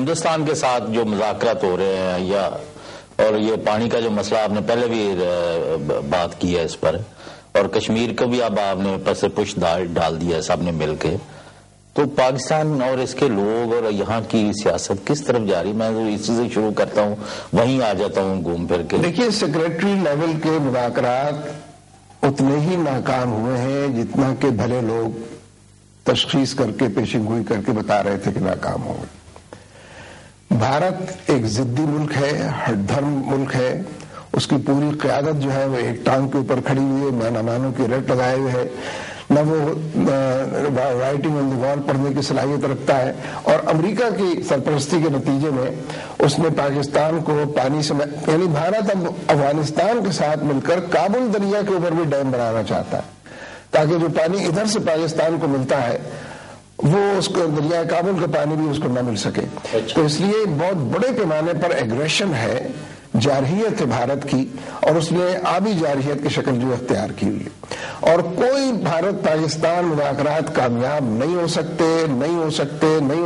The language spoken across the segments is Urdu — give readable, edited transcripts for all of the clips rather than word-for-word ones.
ہندوستان کے ساتھ جو مذاکرات ہو رہے ہیں یا اور یہ پانی کا جو مسئلہ آپ نے پہلے بھی بات کی ہے اس پر، اور کشمیر کو بھی اب آپ نے پس پش ڈال دیا ہے سب نے مل کے، تو پاکستان اور اس کے لوگ اور یہاں کی سیاست کس طرف جا رہی؟ میں تو اسی سے شروع کرتا ہوں، وہیں آ جاتا ہوں گھوم پھر کے۔ دیکھیے، سیکریٹری لیول کے مذاکرات اتنے ہی ناکام ہوئے ہیں جتنا کہ بھلے لوگ تشخیص کر کے پیشن گوئی کر کے بتا رہے تھے کہ ناکام ہوں گے۔ بھارت ایک ضدی ملک ہے، ہٹ دھرم ملک ہے، اس کی پوری قیادت جو ہے وہ ایک ٹانگ کے اوپر کھڑی ہوئی ہے، مانا مانوں کی رٹ لگائے ہوئے ہے، نہ وہ رائٹنگ آن دی وال پڑھنے کی صلاحیت رکھتا ہے، اور امریکہ کی سرپرستی کے نتیجے میں اس نے پاکستان کو پانی سے یعنی بھارت اب افغانستان کے ساتھ مل کر کابل دریا کے اوپر بھی ڈیم بنانا چاہتا ہے تاکہ جو پانی ادھر سے پاکستان کو ملتا ہے وہ اس کو دریا کابل کا پانی بھی اس کو نہ مل سکے۔ تو اس لیے بہت بڑے پیمانے پر ایگریشن ہے، جارحیت ہے بھارت کی، اور اس نے آبی جارحیت کی شکل جو اختیار کی ہوئی ہے، اور کوئی بھارت پاکستان مذاکرات کامیاب نہیں ہو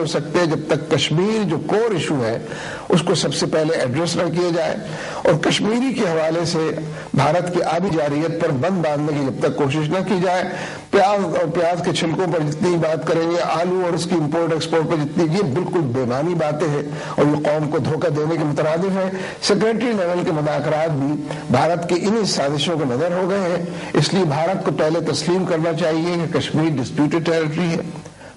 سکتے جب تک کشمیر جو کور ایشو ہے اس کو سب سے پہلے ایڈریس نہ کیا جائے، اور کشمیری کے حوالے سے بھارت کی آبی جارحیت پر بند باندھنے کی جب تک کوشش نہ کی جائے۔ پیاز کے چھلکوں پر جتنی بات کریں گے، آلو اور اس کی امپورٹ ایکسپورٹ پر جتنی، یہ بالکل بےمانی باتیں ہیں اور یہ قوم کو دھوکہ دینے کے مترادف ہے۔ سیکریٹری لیول کے مذاکرات بھی بھارت کی انہی سازشوں کو نظر ہو گئے ہیں، اس لیے بھارت کو پہلے تسلیم کرنا چاہیے کہ کشمیر ڈسپیوٹڈ ٹیریٹری ہے،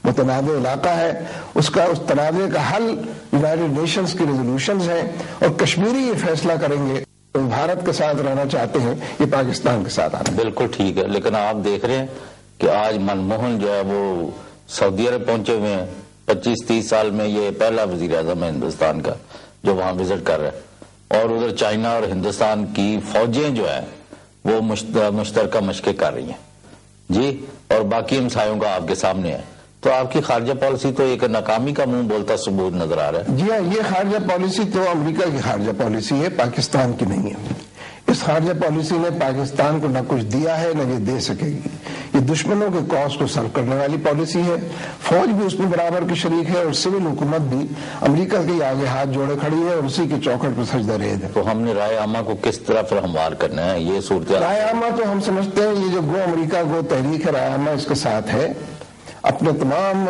متنازع علاقہ ہے، اس تنازع کا حل یونائیٹڈ نیشنز کی ریزولوشنز ہیں، اور کشمیری یہ فیصلہ کریں گے تو بھارت کے ساتھ رہنا چاہتے ہیں یہ پاکستان کے ساتھ آنا۔ بالکل ٹھیک ہے، لیکن آپ دیکھ رہے ہیں کہ آج منموہن جو ہے وہ سعودی عرب پہنچے ہوئے ہیں، 25-30 سال میں یہ پہلا وزیر اعظم ہے ہندوستان کا جو وہاں وزٹ کر رہا ہے، اور ادھر چائنا اور ہندوستان کی فوجیں جو ہیں وہ مشترکہ مشقیں کر رہی ہیں جی، اور باقی ہمسایوں کا آپ کے سامنے ہے۔ تو آپ کی خارجہ پالیسی تو ایک ناکامی کا منہ بولتا ثبوت نظر آ رہا ہے۔ جی ہاں، یہ خارجہ پالیسی تو امریکہ کی خارجہ پالیسی ہے، پاکستان کی نہیں ہے۔ اس خارجہ پالیسی نے پاکستان کو نہ کچھ دیا ہے نہ یہ دے سکے گی، یہ دشمنوں کے کاز کو سرو کرنے والی پالیسی ہے۔ فوج بھی اس میں برابر کی شریک ہے، اور سول حکومت بھی امریکہ کے آگے ہاتھ جوڑے کھڑی ہے اور اسی کی چوکھٹ پر سجدہ ریز ہے۔ تو ہم نے رائے عامہ کو کس طرف ہموار کرنا ہے؟ یہ صورتحال رائے عامہ تو ہم سمجھتے ہیں یہ جو گو امریکہ گو تحریک ہے، رائے عامہ اس کے ساتھ ہے۔ اپنے تمام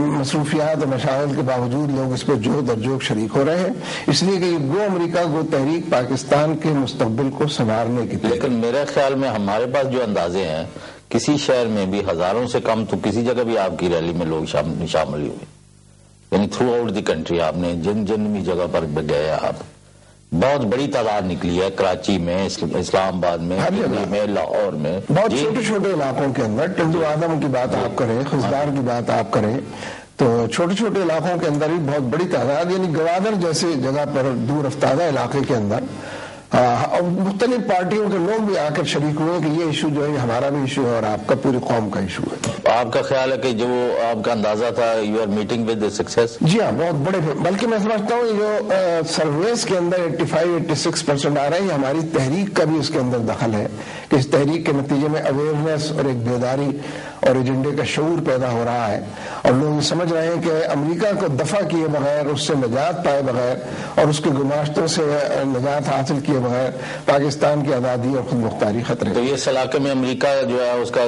مصروفیات اور مشاغل کے باوجود لوگ اس پہ جوش اور جوش شریک ہو رہے ہیں، اس لیے کہ یہ گو امریکہ گو تحریک پاکستان کے مستقبل کو سنوارنے کی تحریک۔ لیکن میرے خیال میں ہمارے پاس جو اندازے ہیں، کسی شہر میں بھی ہزاروں سے کم تو کسی جگہ بھی آپ کی ریلی میں لوگ شامل ہوئے، یعنی تھرو آؤٹ دی کنٹری آپ نے جن بھی جگہ پر گئے آپ، بہت بڑی تعداد نکلی ہے، کراچی میں، اسلام آباد میں، دلی میں، لاہور میں، بہت چھوٹے چھوٹے علاقوں کے اندر، ٹنڈو آدم کی بات آپ کریں، خزدار کی بات آپ کریں، تو چھوٹے چھوٹے علاقوں کے اندر بھی بہت بڑی تعداد، یعنی گوادر جیسے جگہ پر دور افتادہ علاقے کے اندر اور مختلف پارٹیوں کے لوگ بھی آ کر شریک ہوئے کہ یہ ایشو جو ہے ہمارا بھی ایشو ہے اور آپ کا پوری قوم کا ایشو ہے۔ آپ کا خیال ہے کہ جو آپ کا اندازہ تھا you are meeting with success? جی ہاں، بہت بڑے، بلکہ میں سمجھتا ہوں جو سرویز کے اندر 85-86% آ رہے ہیں، ہماری تحریک کا بھی اس کے اندر دخل ہے کہ اس تحریک کے نتیجے میں اویئرنیس اور ایک بیداری اور ایجنڈے کا شعور پیدا ہو رہا ہے، اور لوگ یہ سمجھ رہے ہیں کہ امریکہ کو دفع کیے بغیر، اس سے نجات پائے بغیر اور اس کے گماشتوں سے نجات حاصل کیے بغیر پاکستان کی آزادی اور خود مختاری خطرے۔ تو اس علاقے میں امریکہ جو ہے اس کا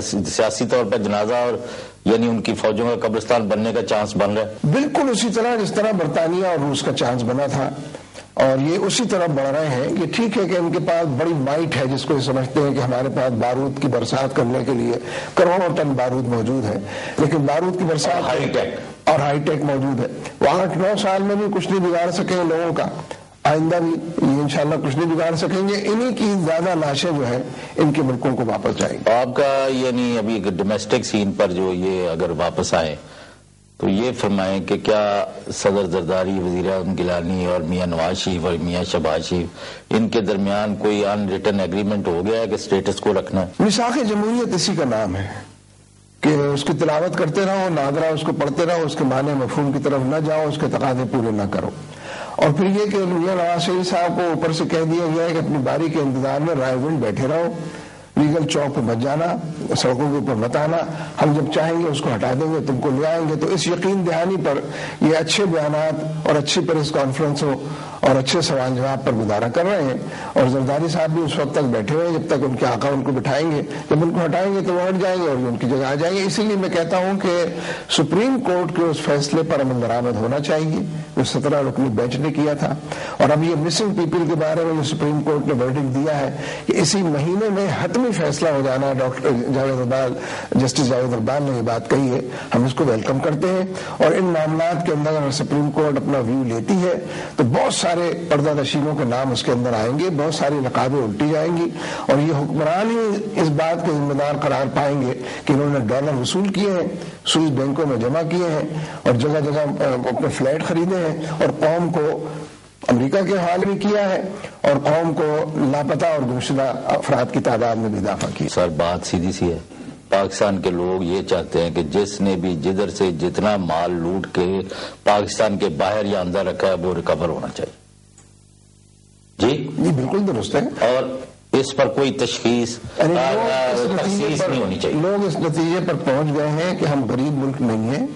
سیاسی طور پر جنازہ اور یعنی ان کی فوجوں کا قبرستان بننے کا چانس بن رہا ہے، بالکل اسی طرح جس طرح برطانیہ اور روس کا چانس بنا تھا، اور یہ اسی طرح بڑھ رہے ہیں۔ یہ ٹھیک ہے کہ ان کے پاس بڑی مائٹ ہے، جس کو یہ سمجھتے ہیں کہ ہمارے پاس بارود کی برسات کرنے کے لیے کروڑوں ٹن بارود موجود ہے، لیکن بارود کی برسات ہائی ٹیک موجود ہے، وہ 8-9 سال میں بھی کچھ نہیں بگاڑ سکے لوگوں کا، آئندہ بھی یہ انشاءاللہ کچھ نہیں بگاڑ سکیں گے۔ انہی کی زیادہ لاشیں جو ہیں ان کے ملکوں کو واپس جائیں گے۔ آپ کا یعنی ابھی ڈومیسٹک سین پر جو یہ اگر واپس آئے تو یہ فرمائیں کہ کیا صدر زرداری، وزیر اعظم گیلانی اور میاں نواز شریف اور میاں شہباز شریف ان کے درمیان کوئی ان ریٹن ایگریمنٹ ہو گیا ہے کہ اسٹیٹس کو رکھنا ہے؟ میثاق جمہوریت اسی کا نام ہے کہ اس کی تلاوت کرتے رہو، نادرا اس کو پڑھتے رہو، اس کے معنی مفہوم کی طرف نہ جاؤ، اس کے تقاضے پورے نہ کرو، اور پھر یہ کہ میاں نواز شریف صاحب کو اوپر سے کہہ دیا گیا ہے کہ اپنی باری کے انتظار میں رائے ونڈ بیٹھے رہو، ریگل چوک پہ مت جانا، سڑکوں کے اوپر مت آنا، ہم جب چاہیں گے اس کو ہٹا دیں گے، تم کو لے آئیں گے. تو اس یقین دہانی پر یہ اچھے بیانات اور اچھی پریس کانفرنسوں اور اچھے سوال جواب پر گزارا کر رہے ہیں. اور زرداری صاحب بھی اس وقت تک بیٹھے ہوئے ہیں جب تک ان کے آقا ان کو بٹھائیں گے. جب ان کو ہٹائیں گے تو وہ ہٹ جائیں گے اور ان کی جگہ آ جائیں گے. اسی لیے میں کہتا ہوں کہ سپریم کورٹ کے اس فیصلے پر عمل درآمد ہونا چاہیے جو 17 رکنی بینچ نے کیا تھا. اور اب یہ مسنگ پیپل کے بارے میں جو سپریم کورٹ نے ورڈکٹ دیا ہے کہ اسی مہینے میں حتمی فیصلہ ہو جانا ہے. ڈاکٹر جاوید اقبال، جسٹس جاوید اقبال نے یہ بات کہی ہے، ہم اس کو ویلکم کرتے ہیں. اور ان معاملات کے اندر اگر سپریم کورٹ اپنا ویو لیتی ہے تو بہت سارے پردہ نشینوں کے نام اس کے اندر آئیں گے، بہت ساری نقابیں الٹی جائیں گی اور یہ حکمران ہی اس بات کے ذمہ دار قرار پائیں گے کہ انہوں نے ڈالر وصول کیے ہیں، سوئس بینکوں میں جمع کیے ہیں اور جگہ جگہ اپنے فلیٹ خریدے ہیں اور قوم کو امریکہ کے حوالے بھی کیا ہے اور قوم کو لاپتہ اور گمشدہ افراد کی تعداد میں بھی اضافہ کیا. سر بات سیدھی سی ہے، پاکستان کے لوگ یہ چاہتے ہیں کہ جس نے بھی جدھر سے جتنا مال لوٹ کے پاکستان کے باہر یا اندر رکھا ہے وہ ریکور ہونا چاہیے. جی بالکل درست ہے. اور اس پر کوئی تشخیص نہیں ہونی چاہیے. لوگ اس نتیجے پر پہنچ گئے ہیں کہ ہم غریب ملک نہیں ہیں،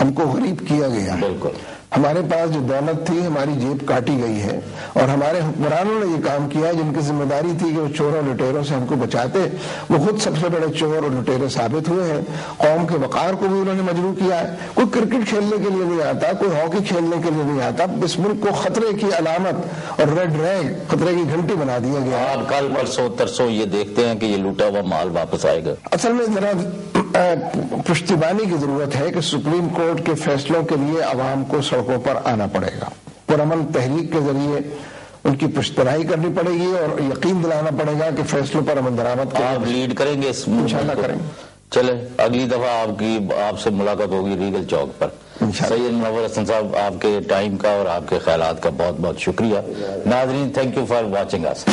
ہم کو غریب کیا گیا ہے. بالکل. ہمارے پاس جو دولت تھی ہماری جیب کاٹی گئی ہے اور ہمارے حکمرانوں نے یہ کام کیا ہے جن کی ذمہ داری تھی کہ وہ چوروں لٹیروں سے ہم کو بچاتے، وہ خود سب سے بڑے چور اور لٹیرے ثابت ہوئے ہیں. قوم کے وقار کو بھی انہوں نے مجروح کیا ہے. کوئی کرکٹ کھیلنے کے لیے نہیں آتا، کوئی ہاکی کھیلنے کے لیے نہیں آتا. اس ملک کو خطرے کی علامت اور ریڈ ریگ، خطرے کی گھنٹی بنا دیا گیا. آپ کل پرسوں ترسوں یہ دیکھتے ہیں کہ یہ لوٹا ہوا مال واپس آئے گا. اصل میں ذرا پشتیبانی کی ضرورت ہے کہ سپریم کورٹ کے فیصلوں کے لیے عوام کو سڑکوں پر آنا پڑے گا. پرامن تحریک کے ذریعے ان کی پشترائی کرنی پڑے گی اور یقین دلانا پڑے گا کہ فیصلوں پر عمل درآمد آپ لیڈ کریں گے. انشاءاللہ کریں گے. چلے اگلی دفعہ آپ سے ملاقات ہوگی ریگل چوک پر. سید منور حسن صاحب آپ کے ٹائم کا اور آپ کے خیالات کا بہت بہت شکریہ. ناظرین thank you for watching us.